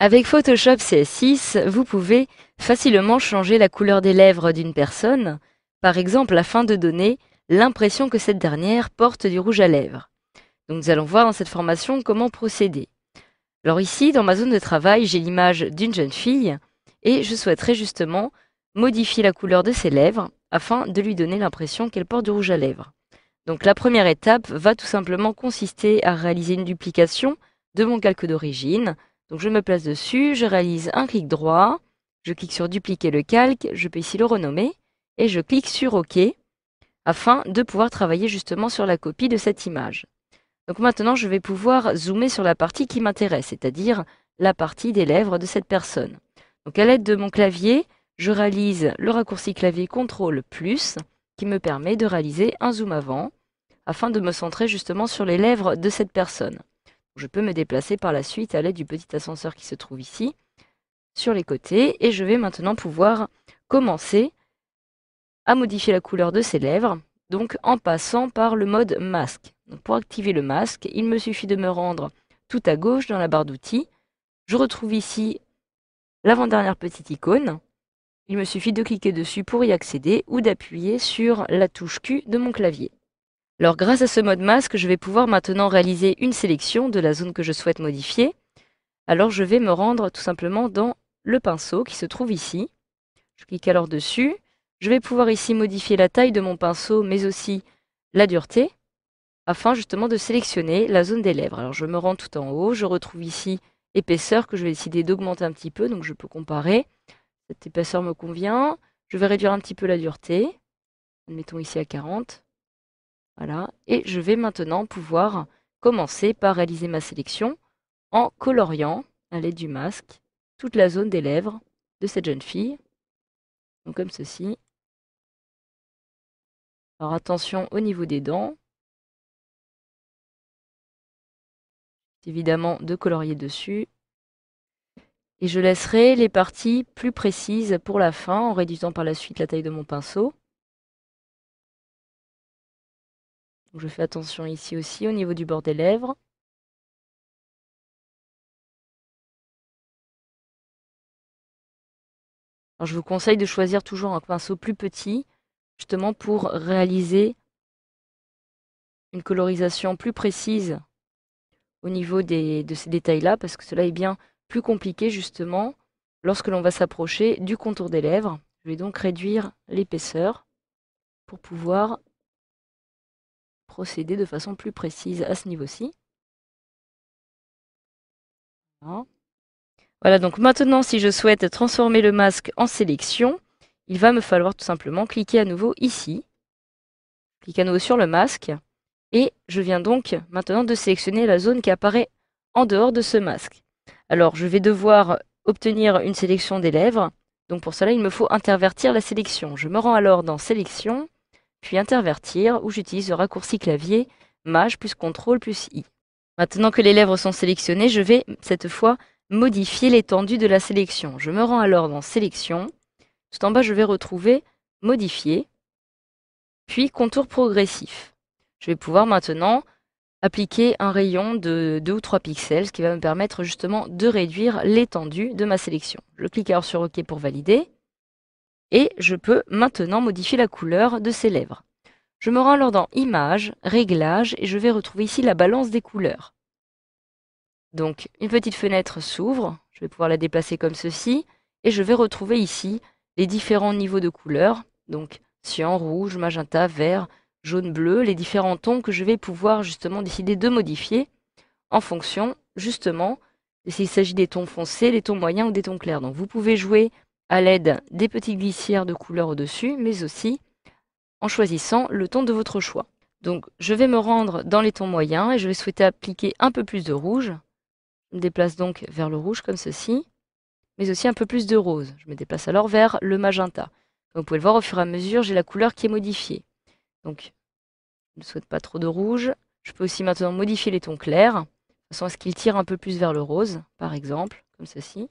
Avec Photoshop CS6, vous pouvez facilement changer la couleur des lèvres d'une personne, par exemple afin de donner l'impression que cette dernière porte du rouge à lèvres. Donc nous allons voir dans cette formation comment procéder. Alors ici, dans ma zone de travail, j'ai l'image d'une jeune fille et je souhaiterais justement modifier la couleur de ses lèvres afin de lui donner l'impression qu'elle porte du rouge à lèvres. Donc la première étape va tout simplement consister à réaliser une duplication de mon calque d'origine. Donc je me place dessus, je réalise un clic droit, je clique sur dupliquer le calque, je peux ici le renommer et je clique sur OK afin de pouvoir travailler justement sur la copie de cette image. Donc maintenant je vais pouvoir zoomer sur la partie qui m'intéresse, c'est-à-dire la partie des lèvres de cette personne. Donc à l'aide de mon clavier, je réalise le raccourci clavier CTRL+, qui me permet de réaliser un zoom avant, afin de me centrer justement sur les lèvres de cette personne. Je peux me déplacer par la suite à l'aide du petit ascenseur qui se trouve ici, sur les côtés, et je vais maintenant pouvoir commencer à modifier la couleur de ses lèvres, donc en passant par le mode masque. Donc pour activer le masque, il me suffit de me rendre tout à gauche dans la barre d'outils. Je retrouve ici l'avant-dernière petite icône. Il me suffit de cliquer dessus pour y accéder ou d'appuyer sur la touche Q de mon clavier. Alors grâce à ce mode masque, je vais pouvoir maintenant réaliser une sélection de la zone que je souhaite modifier. Alors je vais me rendre tout simplement dans le pinceau qui se trouve ici. Je clique alors dessus. Je vais pouvoir ici modifier la taille de mon pinceau, mais aussi la dureté, afin justement de sélectionner la zone des lèvres. Alors je me rends tout en haut, je retrouve ici épaisseur que je vais décider d'augmenter un petit peu, donc je peux comparer. Cette épaisseur me convient. Je vais réduire un petit peu la dureté. Mettons ici à 40. Voilà. Et je vais maintenant pouvoir commencer par réaliser ma sélection en coloriant, à l'aide du masque, toute la zone des lèvres de cette jeune fille. Donc comme ceci. Alors attention au niveau des dents. Évidemment de colorier dessus. Et je laisserai les parties plus précises pour la fin en réduisant par la suite la taille de mon pinceau. Donc je fais attention ici aussi au niveau du bord des lèvres. Alors je vous conseille de choisir toujours un pinceau plus petit, justement pour réaliser une colorisation plus précise au niveau de ces détails-là, parce que cela est bien plus compliqué justement lorsque l'on va s'approcher du contour des lèvres. Je vais donc réduire l'épaisseur pour pouvoir procéder de façon plus précise à ce niveau-ci. Voilà. Voilà, donc maintenant, si je souhaite transformer le masque en sélection, il va me falloir tout simplement cliquer à nouveau ici. Cliquer à nouveau sur le masque. Et je viens donc maintenant de sélectionner la zone qui apparaît en dehors de ce masque. Alors, je vais devoir obtenir une sélection des lèvres. Donc pour cela, il me faut intervertir la sélection. Je me rends alors dans Sélection, puis Intervertir, où j'utilise le raccourci clavier Maj plus CTRL plus I. Maintenant que les lèvres sont sélectionnées, je vais cette fois modifier l'étendue de la sélection. Je me rends alors dans Sélection. Tout en bas, je vais retrouver Modifier, puis Contour progressif. Je vais pouvoir maintenant appliquer un rayon de 2 ou 3 pixels, ce qui va me permettre justement de réduire l'étendue de ma sélection. Je clique alors sur OK pour valider. Et je peux maintenant modifier la couleur de ces lèvres. Je me rends alors dans Images, Réglages, et je vais retrouver ici la balance des couleurs. Donc une petite fenêtre s'ouvre, je vais pouvoir la déplacer comme ceci, et je vais retrouver ici les différents niveaux de couleurs, donc cyan, rouge, magenta, vert, jaune, bleu, les différents tons que je vais pouvoir justement décider de modifier en fonction justement s'il s'agit des tons foncés, des tons moyens ou des tons clairs. Donc vous pouvez jouer à l'aide des petites glissières de couleurs au-dessus, mais aussi en choisissant le ton de votre choix. Donc je vais me rendre dans les tons moyens et je vais souhaiter appliquer un peu plus de rouge. Je me déplace donc vers le rouge comme ceci, mais aussi un peu plus de rose. Je me déplace alors vers le magenta. Comme vous pouvez le voir, au fur et à mesure, j'ai la couleur qui est modifiée. Donc je ne souhaite pas trop de rouge. Je peux aussi maintenant modifier les tons clairs, de façon à ce qu'ils tirent un peu plus vers le rose, par exemple, comme ceci.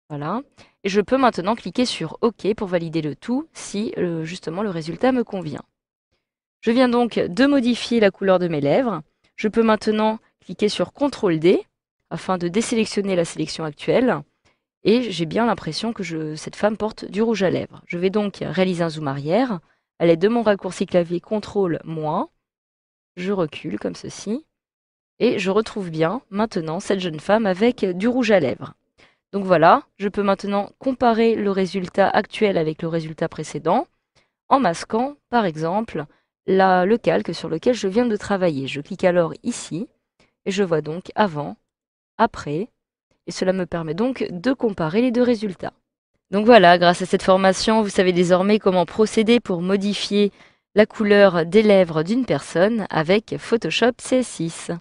Voilà. Et je peux maintenant cliquer sur OK pour valider le tout si justement le résultat me convient. Je viens donc de modifier la couleur de mes lèvres. Je peux maintenant cliquer sur CTRL D afin de désélectionner la sélection actuelle. Et j'ai bien l'impression que cette femme porte du rouge à lèvres. Je vais donc réaliser un zoom arrière à l'aide de mon raccourci clavier CTRL-. Je recule comme ceci. Et je retrouve bien maintenant cette jeune femme avec du rouge à lèvres. Donc voilà, je peux maintenant comparer le résultat actuel avec le résultat précédent en masquant par exemple le calque sur lequel je viens de travailler. Je clique alors ici et je vois donc avant, après, et cela me permet donc de comparer les deux résultats. Donc voilà, grâce à cette formation, vous savez désormais comment procéder pour modifier la couleur des lèvres d'une personne avec Photoshop CS6.